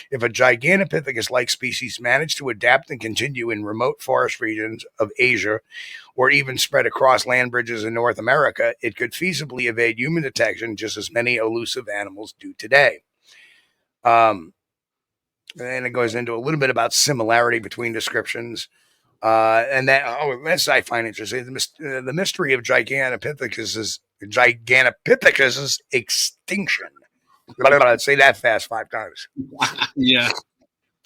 If a Gigantopithecus-like species managed to adapt and continue in remote forest regions of Asia, or even spread across land bridges in North America, it could feasibly evade human detection just as many elusive animals do today. And it goes into a little bit about similarity between descriptions. And this I find interesting. The mystery of Gigantopithecus's extinction. Say that fast 5 times. Yeah.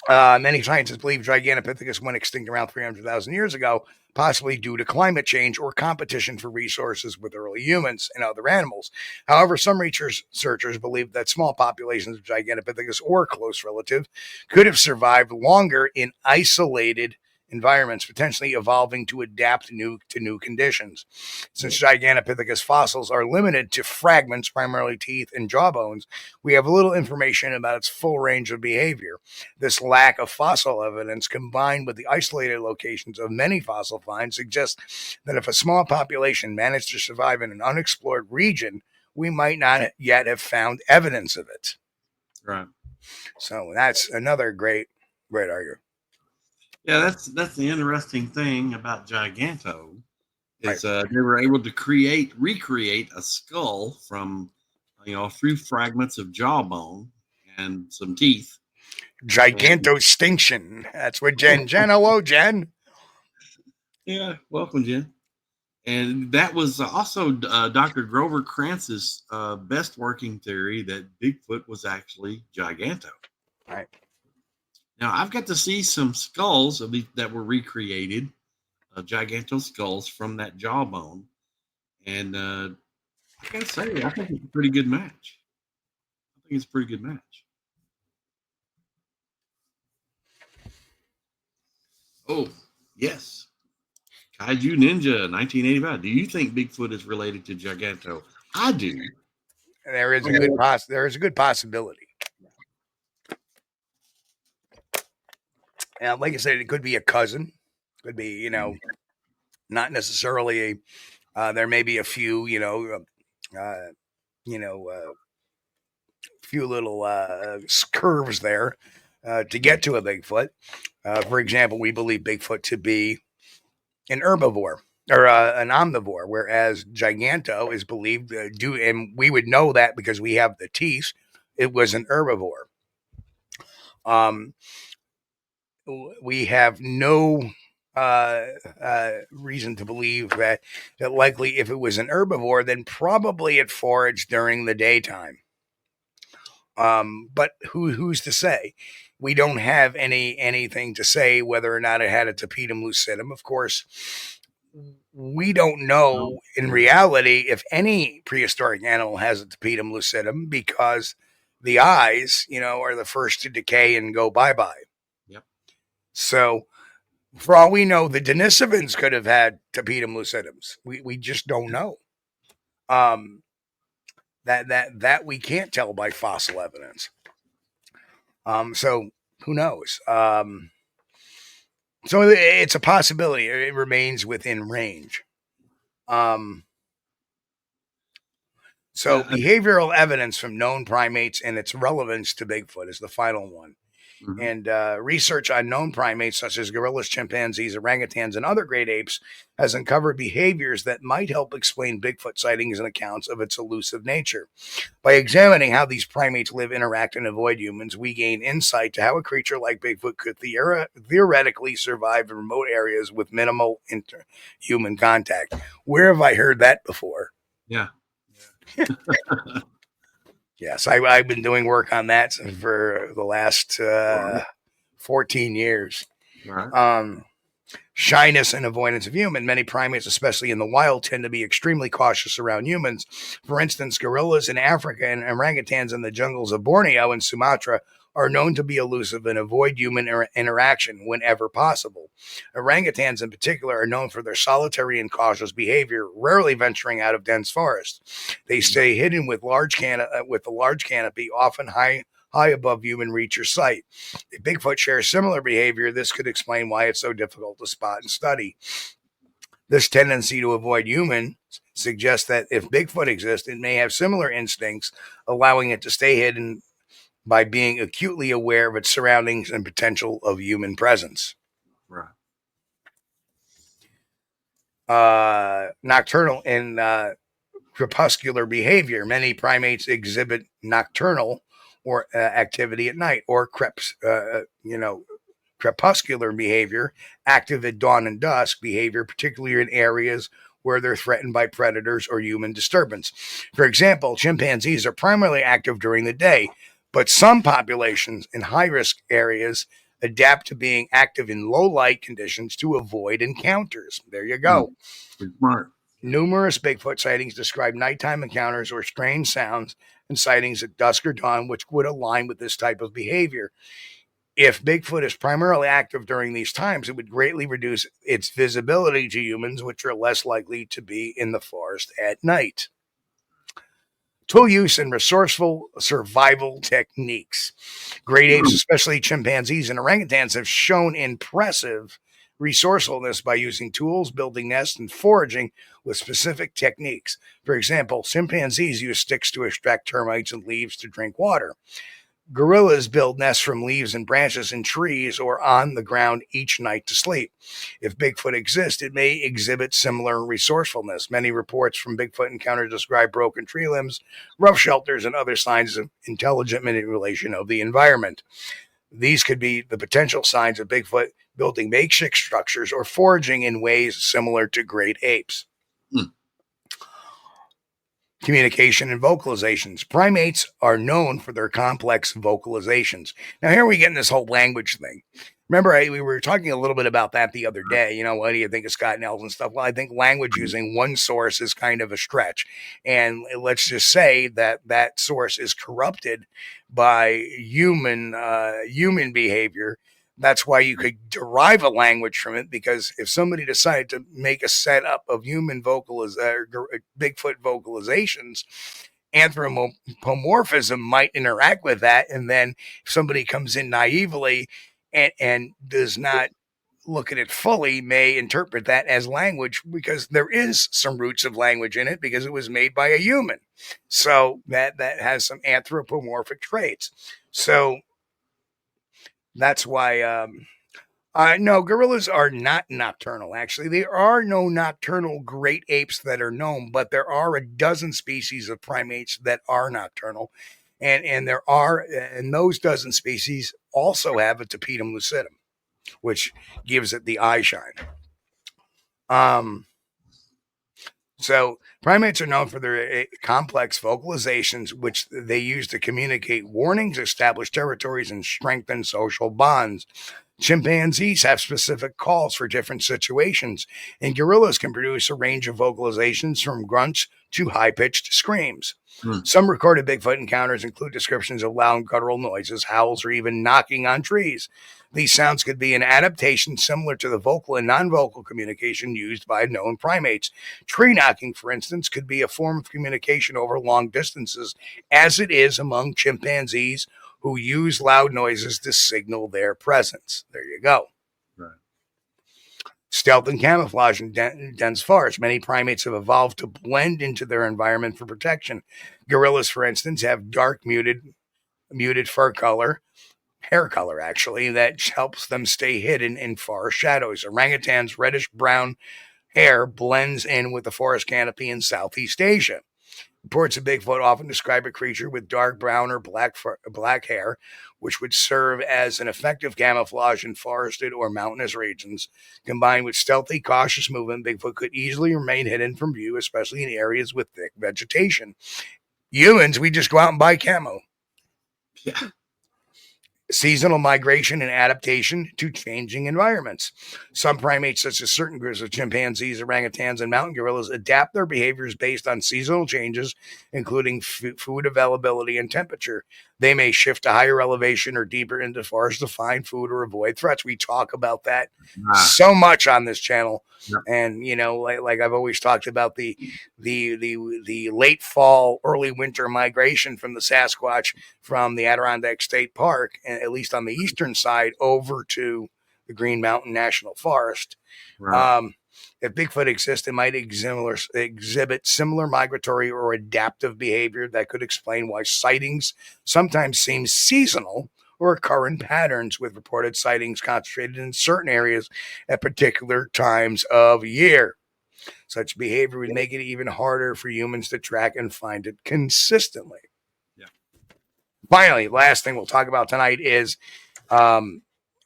Many scientists believe Gigantopithecus went extinct around 300,000 years ago, possibly due to climate change or competition for resources with early humans and other animals. However, some researchers believe that small populations of Gigantopithecus or a close relative could have survived longer in isolated environments, potentially evolving to adapt to new conditions. Since Gigantopithecus fossils are limited to fragments, primarily teeth and jawbones, we have little information about its full range of behavior. This lack of fossil evidence, combined with the isolated locations of many fossil finds, suggests that if a small population managed to survive in an unexplored region, we might not yet have found evidence of it. Right. So that's another great argument. Yeah, that's the interesting thing about Giganto is they were able to recreate a skull from, through fragments of jawbone and some teeth. Gigantostinction. That's what Jen. Hello, Jen. Yeah, welcome, Jen. And that was also Dr. Grover Kranz's best working theory that Bigfoot was actually Giganto. Right. Now, I've got to see some skulls that were recreated, gigantic skulls from that jawbone. And I got to say, I think it's a pretty good match. I think it's a pretty good match. Oh, yes. Kaiju Ninja, 1985. Do you think Bigfoot is related to Giganto? I do. There is a good possibility. And like I said, it could be a cousin. Could be, not necessarily a. There may be a few, few little curves there to get to a Bigfoot. For example, we believe Bigfoot to be an herbivore or an omnivore, whereas Giganto is believed and we would know that because we have the teeth. It was an herbivore. We have no reason to believe that likely if it was an herbivore, then probably it foraged during the daytime. But who's to say? We don't have anything to say whether or not it had a tapetum lucidum. Of course, we don't know in reality if any prehistoric animal has a tapetum lucidum because the eyes, are the first to decay and go bye-bye. Yep. So, for all we know, the Denisovans could have had tapetum lucidums. We just don't know. That we can't tell by fossil evidence. So who knows? So it's a possibility. It remains within range. So behavioral evidence from known primates and its relevance to Bigfoot is the final one. Mm-hmm. And research on known primates such as gorillas, chimpanzees, orangutans, and other great apes has uncovered behaviors that might help explain Bigfoot sightings and accounts of its elusive nature. By examining how these primates live, interact, and avoid humans, we gain insight to how a creature like Bigfoot could theoretically survive in remote areas with minimal human contact. Where have I heard that before? Yeah. Yes, I've been doing work on that for the last 14 years. Right. Shyness and avoidance of human. Many primates, especially in the wild, tend to be extremely cautious around humans. For instance, gorillas in Africa and orangutans in the jungles of Borneo and Sumatra are known to be elusive and avoid human interaction whenever possible. Orangutans in particular are known for their solitary and cautious behavior, rarely venturing out of dense forests. They stay hidden with the large canopy, often high above human reach or sight. If Bigfoot shares similar behavior, this could explain why it's so difficult to spot and study. This tendency to avoid humans suggests that if Bigfoot exists, it may have similar instincts, allowing it to stay hidden by being acutely aware of its surroundings and potential of human presence. Right. Nocturnal and crepuscular behavior. Many primates exhibit nocturnal or activity at night, or crepuscular behavior, active at dawn and dusk behavior, particularly in areas where they're threatened by predators or human disturbance. For example, chimpanzees are primarily active during the day, but some populations in high-risk areas adapt to being active in low-light conditions to avoid encounters. There you go. Smart. Numerous Bigfoot sightings describe nighttime encounters or strange sounds and sightings at dusk or dawn, which would align with this type of behavior. If Bigfoot is primarily active during these times, it would greatly reduce its visibility to humans, which are less likely to be in the forest at night. Tool use and resourceful survival techniques. Great apes, especially chimpanzees and orangutans, have shown impressive resourcefulness by using tools, building nests, and foraging with specific techniques. For example, chimpanzees use sticks to extract termites and leaves to drink water. Gorillas build nests from leaves and branches in trees or on the ground each night to sleep. If Bigfoot exists, it may exhibit similar resourcefulness. Many reports from Bigfoot encounters describe broken tree limbs, rough shelters, and other signs of intelligent manipulation of the environment. These could be the potential signs of Bigfoot building makeshift structures or foraging in ways similar to great apes. Communication and vocalizations. Primates are known for their complex vocalizations. Now, here we get in this whole language thing. Remember, we were talking a little bit about that the other day. You know, what do you think of Scott Nels and stuff? Well, I think language using one source is kind of a stretch. And let's just say that that source is corrupted by human behavior. That's why you could derive a language from it, because if somebody decided to make a setup of human Bigfoot vocalizations, anthropomorphism might interact with that. And then if somebody comes in naively and does not look at it fully, may interpret that as language, because there is some roots of language in it because it was made by a human. So that has some anthropomorphic traits. So that's why, no, gorillas are not nocturnal. Actually, there are no nocturnal great apes that are known, but there are a dozen species of primates that are nocturnal. And those dozen species also have a tapetum lucidum, which gives it the eye shine. So primates are known for their complex vocalizations, which they use to communicate warnings, establish territories, and strengthen social bonds. Chimpanzees have specific calls for different situations, and gorillas can produce a range of vocalizations from grunts to high-pitched screams. Some recorded Bigfoot encounters include descriptions of loud guttural noises, howls, or even knocking on trees. These sounds could be an adaptation similar to the vocal and non-vocal communication used by known primates. Tree knocking, for instance, could be a form of communication over long distances, as it is among chimpanzees, who use loud noises to signal their presence. There you go. Right. Stealth and camouflage in dense forests. Many primates have evolved to blend into their environment for protection. Gorillas, for instance, have dark muted fur color, hair color actually, that helps them stay hidden in forest shadows. Orangutans' reddish-brown hair blends in with the forest canopy in Southeast Asia. Reports of Bigfoot often describe a creature with dark brown or black hair, which would serve as an effective camouflage in forested or mountainous regions. Combined with stealthy, cautious movement, Bigfoot could easily remain hidden from view, especially in areas with thick vegetation. Humans, we just go out and buy camo. Yeah. Seasonal migration and adaptation to changing environments. Some primates, such as certain groups of chimpanzees, orangutans, and mountain gorillas, adapt their behaviors based on seasonal changes, including food availability and temperature. They may shift to higher elevation or deeper into forests to find food or avoid threats. We talk about that so much on this channel. Yeah. And, you know, like I've always talked about the late fall, early winter migration from the Sasquatch from the Adirondack State Park, at least on the eastern side, over to the Green Mountain National Forest. Right. If Bigfoot exists, it might exhibit similar migratory or adaptive behavior that could explain why sightings sometimes seem seasonal or occur in patterns, with reported sightings concentrated in certain areas at particular times of year. Such behavior would make it even harder for humans to track and find it consistently. Yeah. Finally, last thing we'll talk about tonight is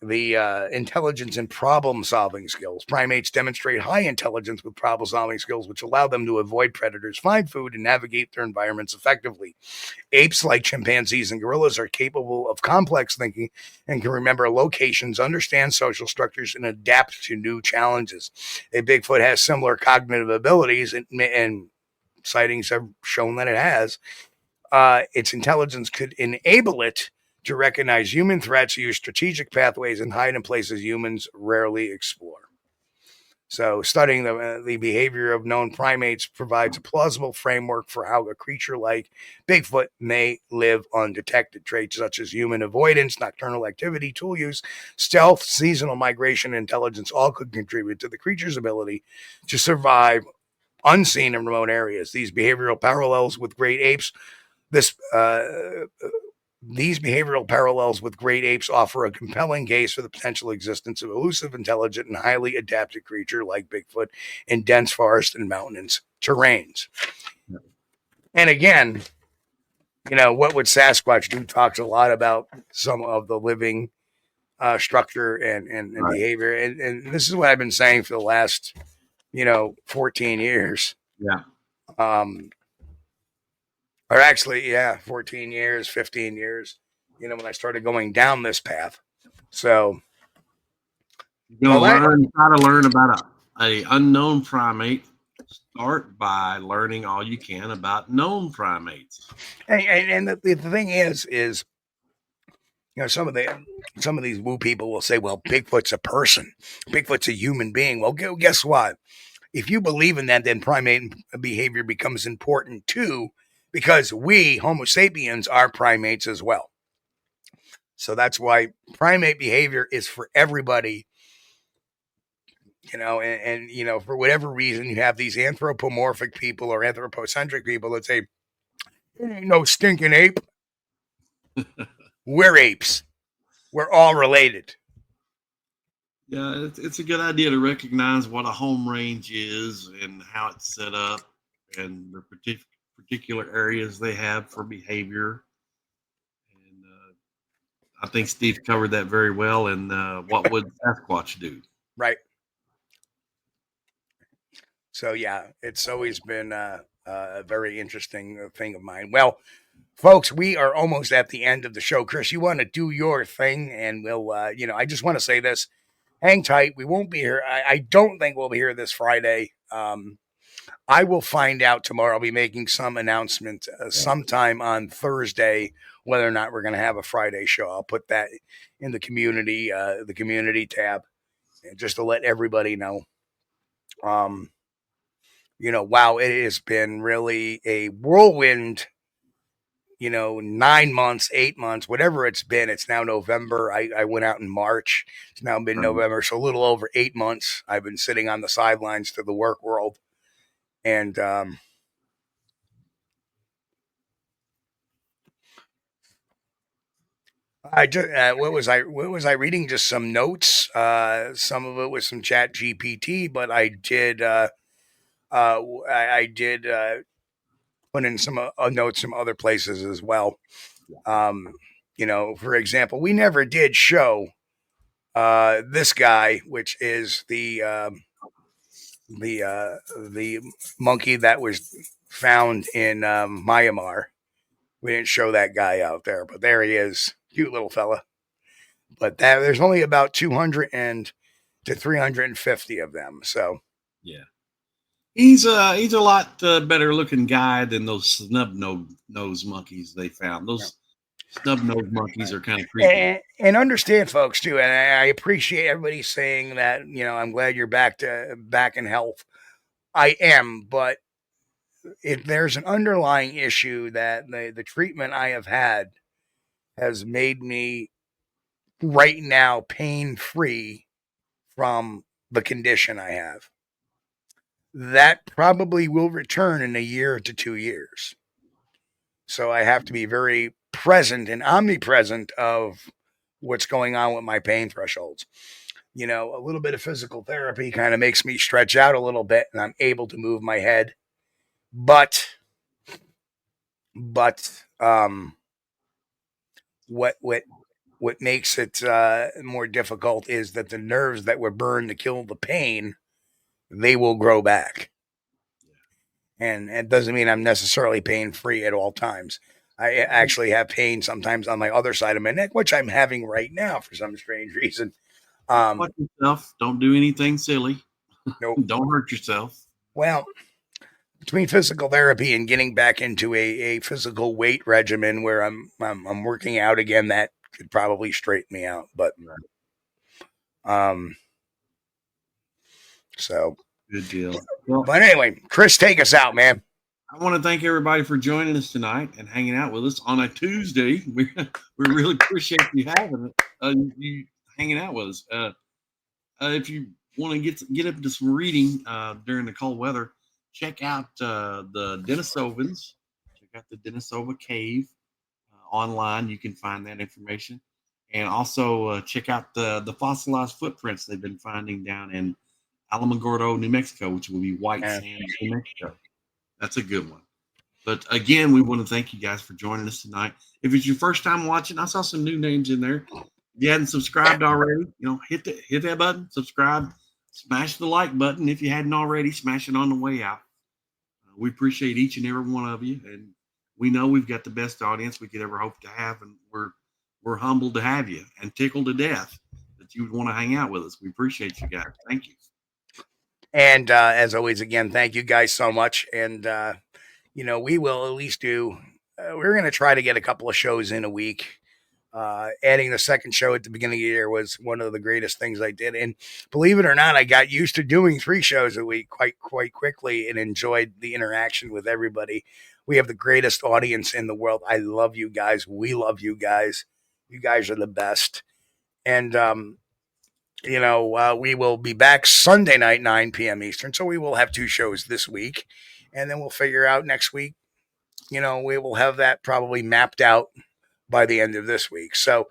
the intelligence and problem-solving skills. Primates demonstrate high intelligence with problem-solving skills, which allow them to avoid predators, find food, and navigate their environments effectively. Apes, like chimpanzees and gorillas, are capable of complex thinking and can remember locations, understand social structures, and adapt to new challenges. A Bigfoot has similar cognitive abilities, and sightings have shown that it has. Its intelligence could enable it to recognize human threats, use strategic pathways, and hide in places humans rarely explore. So studying the behavior of known primates provides a plausible framework for how a creature like Bigfoot may live undetected. Traits such as human avoidance, nocturnal activity, tool use, stealth, seasonal migration, and intelligence all could contribute to the creature's ability to survive unseen in remote areas. These behavioral parallels with great apes offer a compelling case for the potential existence of elusive, intelligent, and highly adapted creature like Bigfoot in dense forest and mountainous terrains. And again, you know, what would Sasquatch do talks a lot about some of the living structure and right. behavior. And this is what I've been saying for the last, 14 years. Yeah. Or actually, yeah, 14 years, 15 years, when I started going down this path. So, You're gonna try to learn about a unknown primate. Start by learning all you can about known primates. And the thing is, some of these woo people will say, well, Bigfoot's a person. Bigfoot's a human being. Well, guess what? If you believe in that, then primate behavior becomes important too, because we, Homo sapiens, are primates as well. So that's why primate behavior is for everybody, and for whatever reason, you have these anthropomorphic people or anthropocentric people that say, "There ain't no stinking ape. We're apes. We're all related." Yeah, it's a good idea to recognize what a home range is and how it's set up and the particular areas they have for behavior. And I think Steve covered that very well. And what would Sasquatch do? Right. So, yeah, it's always been a very interesting thing of mine. Well, folks, we are almost at the end of the show. Chris, you want to do your thing, and we'll, I just want to say this. Hang tight. We won't be here. I don't think we'll be here this Friday. I will find out tomorrow. I'll be making some announcement sometime on Thursday whether or not we're going to have a Friday show. I'll put that in the community tab, just to let everybody know. Wow, it has been really a whirlwind. 9 months, 8 months, whatever it's been. It's now November. I went out in March. It's now been November. So a little over 8 months. I've been sitting on the sidelines to the work world. And, I just, what was I reading? Just some notes. Some of it was some Chat GPT, but I did, I did, put in some notes from other places as well. For example, we never did show this guy, which is the monkey that was found in Myanmar. We didn't show that guy out there, but there he is, cute little fella. But there's only about 200 to 350 of them. So yeah. He's a lot better looking guy than those snub nose monkeys they found. Those snub nose monkeys are kind of creepy. And understand, folks, too. And I appreciate everybody saying that. I'm glad you're back in health. I am, but if there's an underlying issue that the treatment I have had has made me right now pain free from the condition I have. That probably will return in a year to 2 years. So I have to be very present and omnipresent of what's going on with my pain thresholds. A little bit of physical therapy kind of makes me stretch out a little bit, and I'm able to move my head. But what makes it more difficult is that the nerves that were burned to kill the pain, they will grow back. And it doesn't mean I'm necessarily pain-free at all times. I actually have pain sometimes on my other side of my neck, which I'm having right now for some strange reason. Watch yourself. Don't do anything silly. Nope. Don't hurt yourself. Well, between physical therapy and getting back into a physical weight regimen where I'm working out again, that could probably straighten me out. But so good deal. Well, but anyway, Chris, take us out, man. I want to thank everybody for joining us tonight and hanging out with us on a Tuesday. We really appreciate you having you hanging out with us. If you want to get up to some reading during the cold weather, check out the Denisovans. Check out the Denisova Cave online. You can find that information, and also check out the fossilized footprints they've been finding down in Alamogordo, New Mexico, which will be White Sands, New Mexico. That's a good one. But again, we want to thank you guys for joining us tonight. If it's your first time watching, I saw some new names in there. If you hadn't subscribed already, hit that button, subscribe, smash the like button. If you hadn't already, smash it on the way out. We appreciate each and every one of you, and we know we've got the best audience we could ever hope to have, and we're humbled to have you and tickled to death that you would want to hang out with us. We appreciate you guys. Thank you. And as always, again, thank you guys so much. And we will at least do. We're going to try to get a couple of shows in a week. Adding the second show at the beginning of the year was one of the greatest things I did. And believe it or not, I got used to doing 3 shows a week quite quickly and enjoyed the interaction with everybody. We have the greatest audience in the world. I love you guys. We love you guys. You guys are the best. And, we will be back Sunday night, 9 p.m. Eastern. So we will have 2 shows this week. And then we'll figure out next week, we will have that probably mapped out by the end of this week. So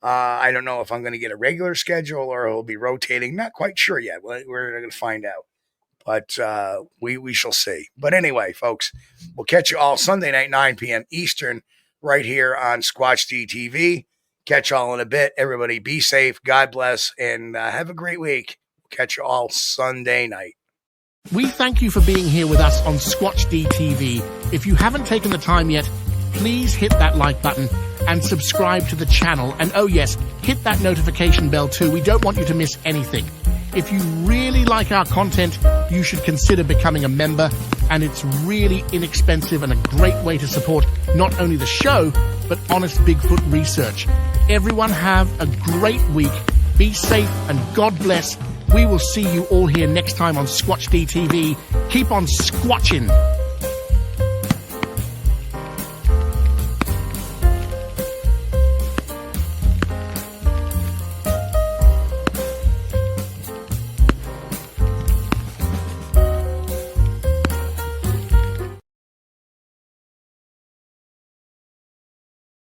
I don't know if I'm going to get a regular schedule or it'll be rotating. Not quite sure yet. We're going to find out. But we shall see. But anyway, folks, we'll catch you all Sunday night, 9 p.m. Eastern, right here on Squatch-D TV. Catch you all in a bit. Everybody be safe. God bless. And have a great week. Catch you all Sunday night. We thank you for being here with us on Squatch-D TV. If you haven't taken the time yet, please hit that like button and subscribe to the channel. And oh yes, hit that notification bell too. We don't want you to miss anything. If you really like our content, you should consider becoming a member. And it's really inexpensive and a great way to support not only the show, but honest Bigfoot research. Everyone have a great week. Be safe and God bless. We will see you all here next time on Squatch-D TV. Keep on squatching.